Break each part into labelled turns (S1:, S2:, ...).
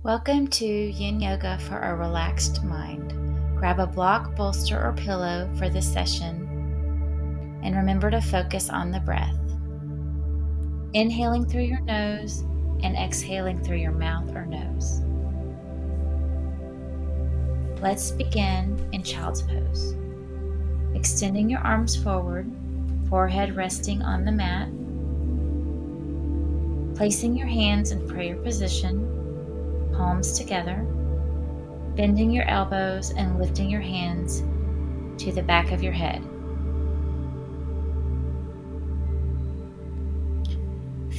S1: Welcome to Yin Yoga for a relaxed mind. Grab a block, bolster, or pillow for this session, and remember to focus on the breath. Inhaling through your nose and exhaling through your mouth or nose. Let's begin in child's pose. Extending your arms forward, forehead resting on the mat. Placing your hands in prayer position, palms together, bending your elbows and lifting your hands to the back of your head.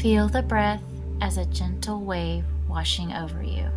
S1: Feel the breath as a gentle wave washing over you.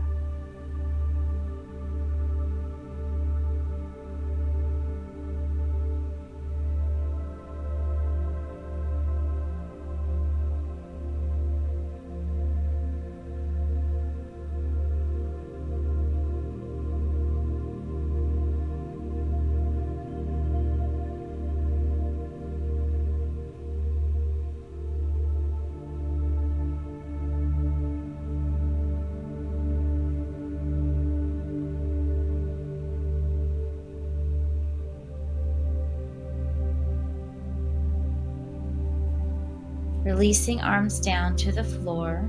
S1: Releasing arms down to the floor.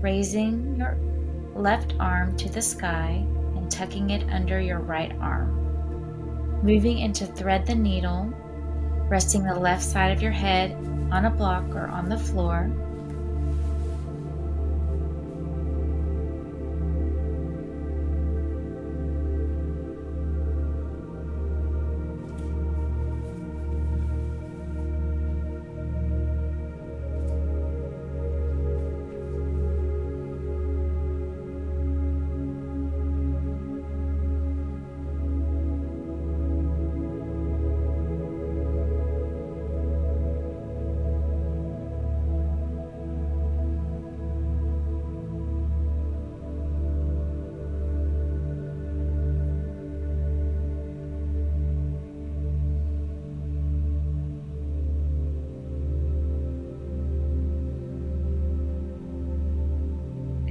S1: Raising your left arm to the sky and tucking it under your right arm. Moving into thread the needle, resting the left side of your head on a block or on the floor.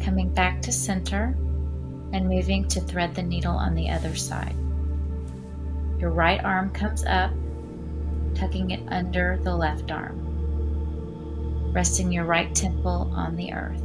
S1: Coming back to center and moving to thread the needle on the other side. Your right arm comes up, tucking it under the left arm, resting your right temple on the earth.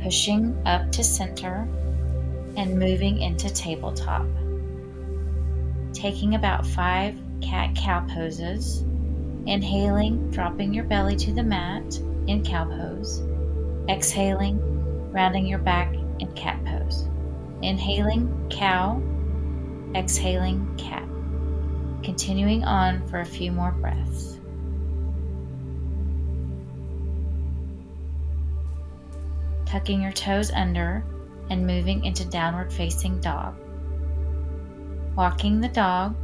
S1: Pushing up to center and moving into tabletop. Taking about 5 cat-cow poses. Inhaling, dropping your belly to the mat in cow pose. Exhaling, rounding your back in cat pose. Inhaling, cow. Exhaling, cat. Continuing on for a few more breaths. Tucking your toes under and moving into downward facing dog. Walking the dog,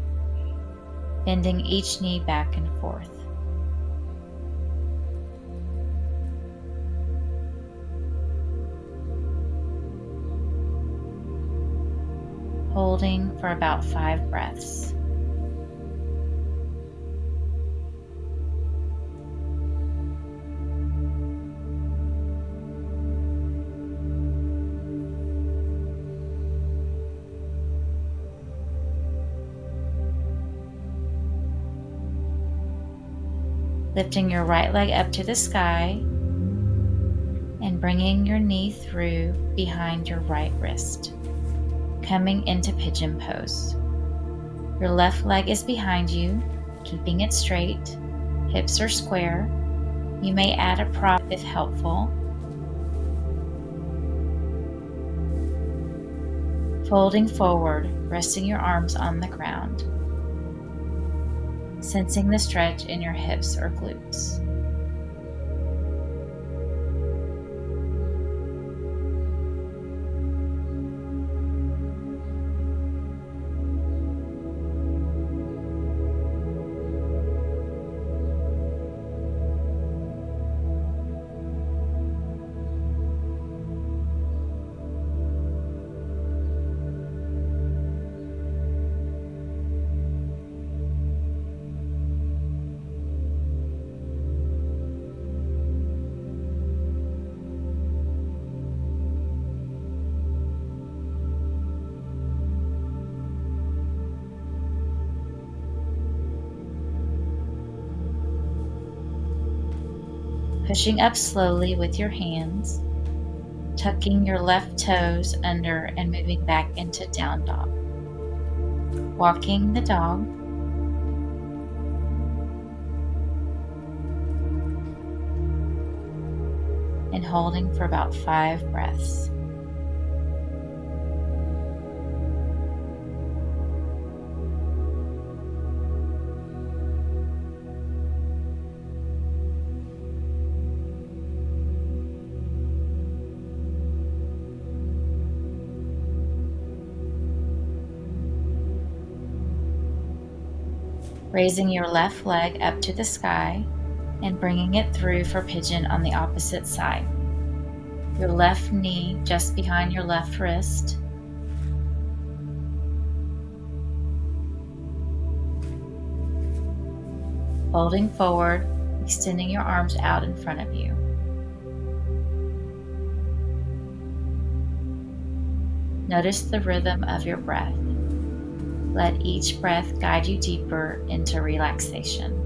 S1: bending each knee back and forth. Holding for about 5 breaths. Lifting your right leg up to the sky and bringing your knee through behind your right wrist. Coming into pigeon pose. Your left leg is behind you, keeping it straight. Hips are square. You may add a prop if helpful. Folding forward, resting your arms on the ground. Sensing the stretch in your hips or glutes. Pushing up slowly with your hands, tucking your left toes under and moving back into down dog. Walking the dog. And holding for about 5 breaths. Raising your left leg up to the sky and bringing it through for pigeon on the opposite side. Your left knee just behind your left wrist. Folding forward, extending your arms out in front of you. Notice the rhythm of your breath. Let each breath guide you deeper into relaxation.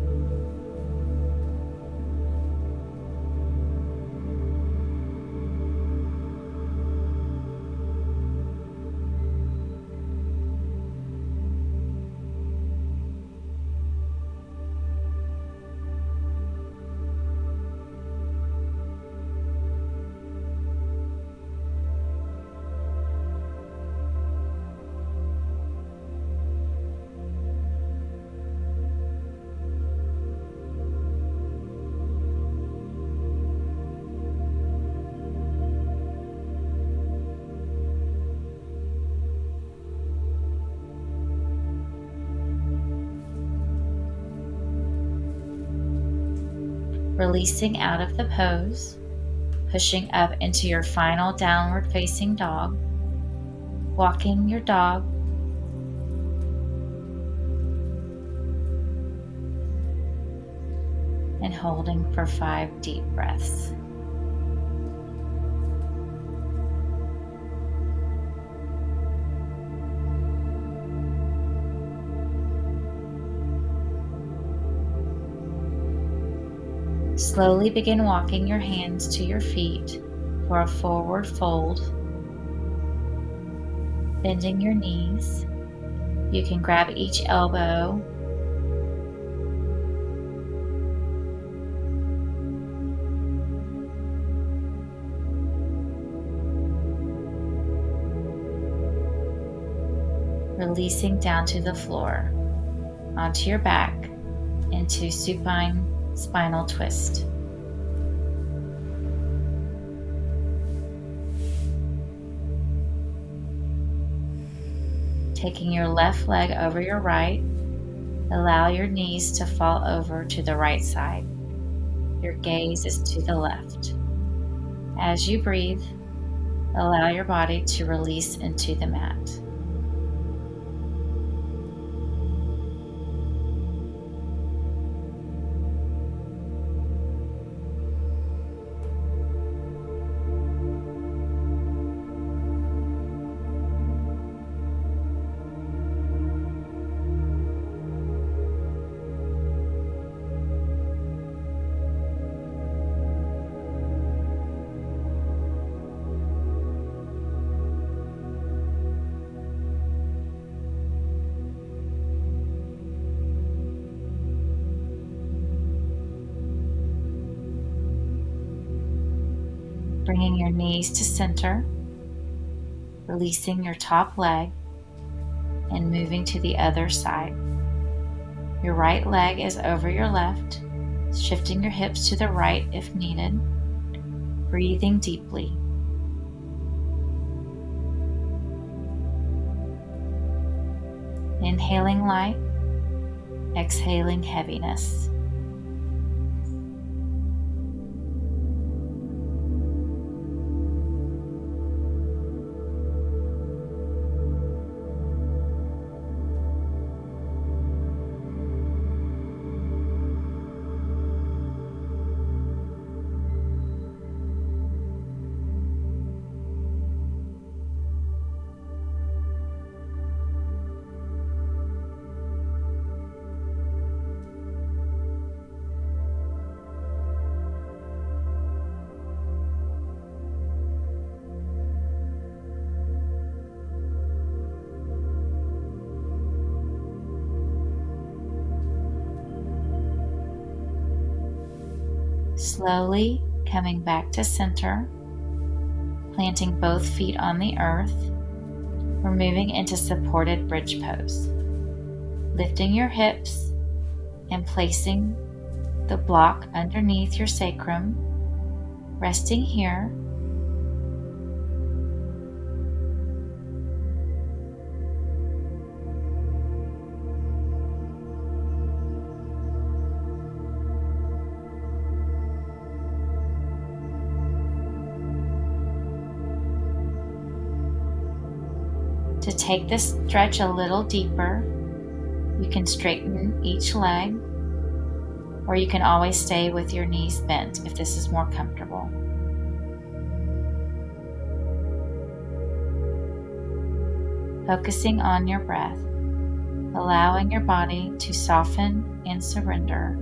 S1: Releasing out of the pose, pushing up into your final downward facing dog, walking your dog, and holding for 5 deep breaths. Slowly begin walking your hands to your feet for a forward fold, bending your knees. You can grab each elbow, releasing down to the floor, onto your back, into supine spinal twist. Taking your left leg over your right, allow your knees to fall over to the right side. Your gaze is to the left. As you breathe, allow your body to release into the mat. Bringing your knees to center, releasing your top leg, and moving to the other side. Your right leg is over your left, shifting your hips to the right if needed. Breathing deeply. Inhaling light, exhaling heaviness. Slowly coming back to center, planting both feet on the earth. We're moving into supported bridge pose. Lifting your hips and placing the block underneath your sacrum, resting here. To take this stretch a little deeper, you can straighten each leg, or you can always stay with your knees bent if this is more comfortable. Focusing on your breath, allowing your body to soften and surrender.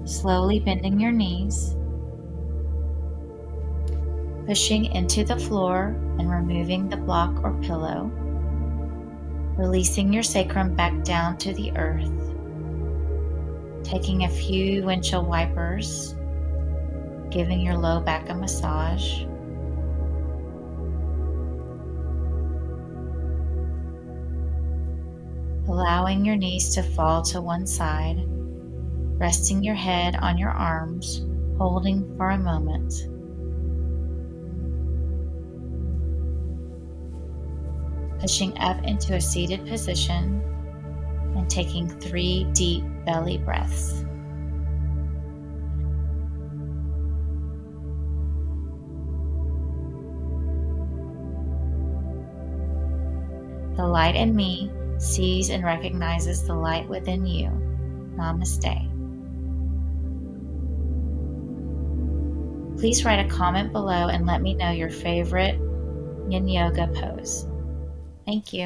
S1: Slowly bending your knees, pushing into the floor and removing the block or pillow, releasing your sacrum back down to the earth, taking a few windshield wipers, giving your low back a massage. Allowing your knees to fall to one side, resting your head on your arms, holding for a moment. Pushing up into a seated position and taking 3 deep belly breaths. The light in me sees and recognizes the light within you. Namaste. Please write a comment below and let me know your favorite Yin Yoga pose. Thank you.